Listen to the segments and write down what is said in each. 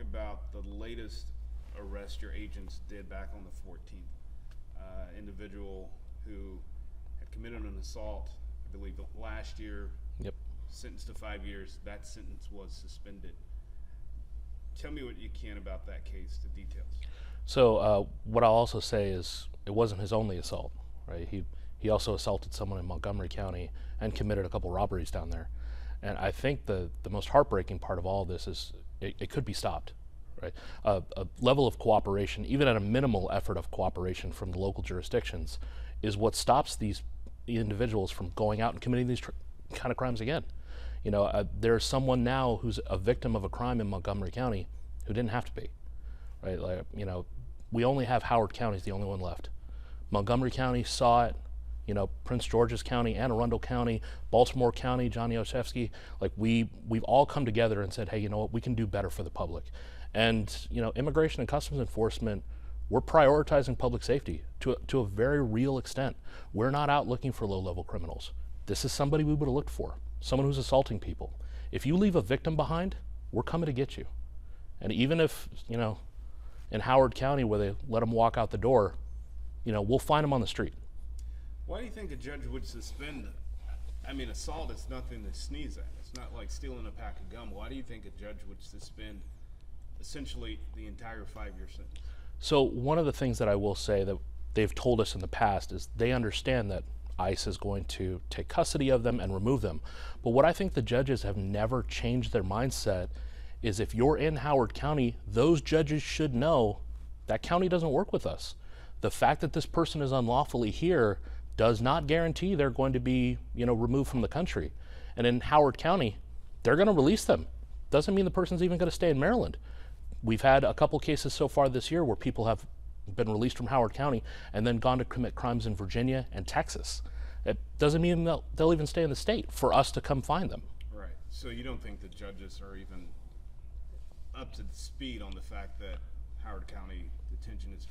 about the latest arrest your agents did back on the 14th. Individual who had committed an assault, I believe last year, Yep. sentenced to 5 years. That sentence was suspended. Tell me what you can about that case, the details. So what I'll also say is it wasn't his only assault, right? He also assaulted someone in Montgomery County and committed a couple robberies down there. And I think the most heartbreaking part of all of this is it could be stopped, right? A level of cooperation, even at a minimal effort of cooperation from the local jurisdictions, is what stops these individuals from going out and committing these kind of crimes again. You know, there's someone now who's a victim of a crime in Montgomery County who didn't have to be, right? Like, you know, we only have Howard County is the only one left. Montgomery County saw it, you know, Prince George's County, Anne Arundel County, Baltimore County, John Yoshevsky, like we've all come together and said, hey, you know what, we can do better for the public. And, you know, Immigration and Customs Enforcement, we're prioritizing public safety to a very real extent. We're not out looking for low-level criminals. This is somebody we would have looked for, someone who's assaulting people. If you leave a victim behind, we're coming to get you. And even if, you know, in Howard County where they let them walk out the door, you know, we'll find them on the street. Why do you think a judge would suspend? I mean, assault is nothing to sneeze at. It's not like stealing a pack of gum. Why do you think a judge would suspend essentially the entire 5-year sentence? So one of the things that I will say that they've told us in the past is they understand that ICE is going to take custody of them and remove them. But what I think the judges have never changed their mindset is if you're in Howard County, those judges should know that county doesn't work with us. The fact that this person is unlawfully here does not guarantee they're going to be, you know, removed from the country. And in Howard County, they're going to release them. Doesn't mean the person's even going to stay in Maryland. We've had a couple cases so far this year where people have been released from Howard County and then gone to commit crimes in Virginia and Texas. It doesn't mean they'll even stay in the state for us to come find them. Right. So you don't think the judges are even up to speed on the fact that Howard County detention is?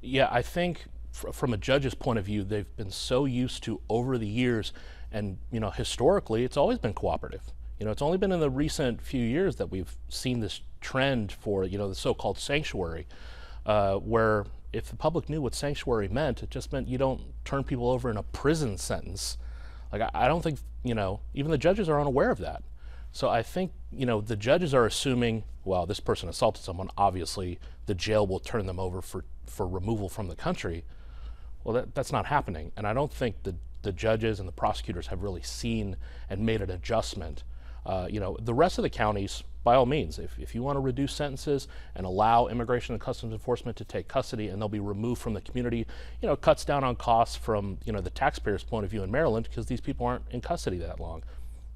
Yeah, I think from a judge's point of view, they've been so used to over the years, and you know, historically, it's always been cooperative. You know, it's only been in the recent few years that we've seen this trend for, you know, the so-called sanctuary, where if the public knew what sanctuary meant, it just meant you don't turn people over in a prison sentence. Like, I don't think, you know, even the judges are unaware of that. So I think, you know, the judges are assuming, well, this person assaulted someone, obviously the jail will turn them over for removal from the country. Well, that's not happening. And I don't think the judges and the prosecutors have really seen and made an adjustment. You know, the rest of the counties, by all means, if you want to reduce sentences and allow Immigration and Customs Enforcement to take custody and they'll be removed from the community, you know, it cuts down on costs from, you know, the taxpayer's point of view in Maryland because these people aren't in custody that long.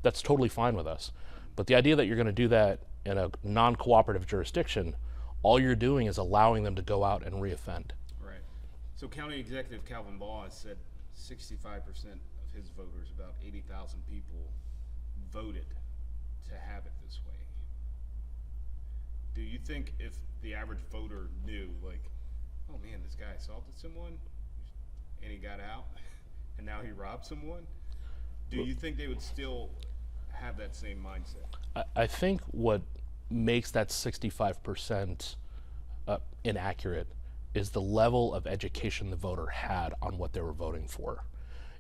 That's totally fine with us. But the idea that you're going to do that in a non-cooperative jurisdiction, all you're doing is allowing them to go out and reoffend. Right. So County Executive Calvin Ball has said 65% of his voters, about 80,000 people, voted to have it this way. Do you think if the average voter knew, like, oh man, this guy assaulted someone and he got out and now he robbed someone, do you think they would still have that same mindset? I think what makes that 65% inaccurate is the level of education the voter had on what they were voting for.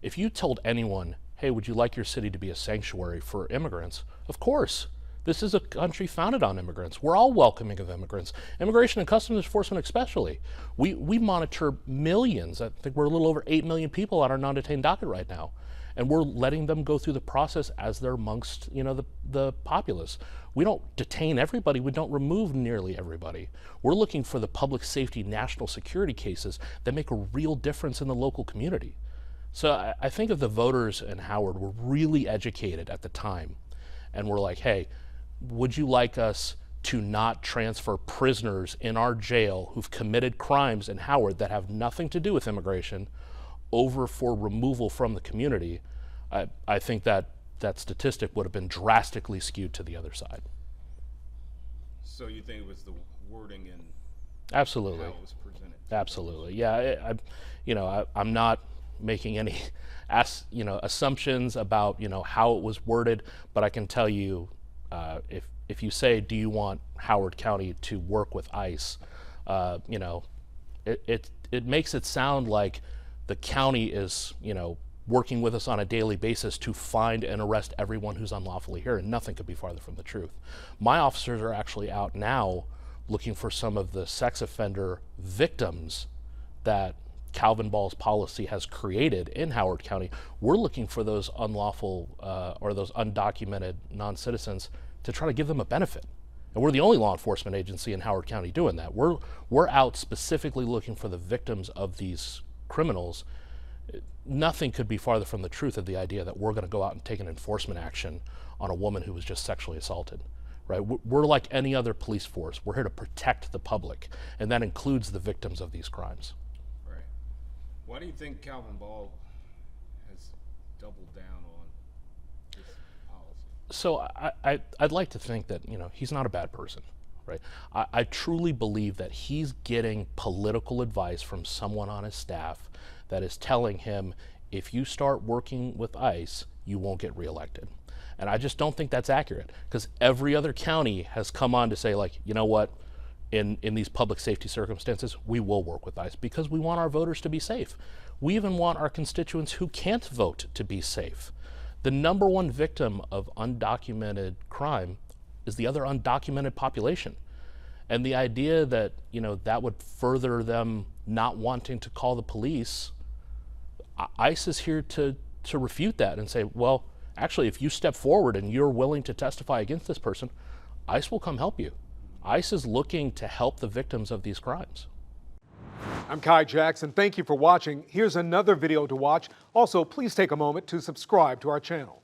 If you told anyone, hey, would you like your city to be a sanctuary for immigrants? Of course. This is a country founded on immigrants. We're all welcoming of immigrants. Immigration and Customs Enforcement especially. We monitor millions. I think we're a little over 8 million people on our non-detained docket right now. And we're letting them go through the process as they're amongst, you know, the populace. We don't detain everybody. We don't remove nearly everybody. We're looking for the public safety, national security cases that make a real difference in the local community. So I think if the voters in Howard were really educated at the time and were like, hey, would you like us to not transfer prisoners in our jail who've committed crimes in Howard that have nothing to do with immigration over for removal from the community? I think that statistic would have been drastically skewed to the other side. So you think it was the wording and Absolutely. how it was presented? Absolutely. Yeah, I'm not making any assumptions about, you know, how it was worded, but I can tell you If you say, do you want Howard County to work with ICE, you know, it makes it sound like the county is, you know, working with us on a daily basis to find and arrest everyone who's unlawfully here, and nothing could be farther from the truth. My officers are actually out now looking for some of the sex offender victims that Calvin Ball's policy has created in Howard County. We're looking for those unlawful or those undocumented non-citizens to try to give them a benefit. And we're the only law enforcement agency in Howard County doing that. We're out specifically looking for the victims of these criminals. Nothing could be farther from the truth of the idea that we're going to go out and take an enforcement action on a woman who was just sexually assaulted. Right? We're like any other police force. We're here to protect the public, and that includes the victims of these crimes. Right. Why do you think Calvin Ball has doubled down on this policy? So I'd like to think that, you know, he's not a bad person, right? I truly believe that he's getting political advice from someone on his staff that is telling him, if you start working with ICE, you won't get reelected. And I just don't think that's accurate, because every other county has come on to say, like, you know what, in these public safety circumstances, we will work with ICE because we want our voters to be safe. We even want our constituents who can't vote to be safe. The number one victim of undocumented crime is the other undocumented population. And the idea that, you know, that would further them not wanting to call the police, ICE is here to refute that and say, well, actually, if you step forward and you're willing to testify against this person, ICE will come help you. ICE is looking to help the victims of these crimes. I'm Kai Jackson. Thank you for watching. Here's another video to watch. Also, please take a moment to subscribe to our channel.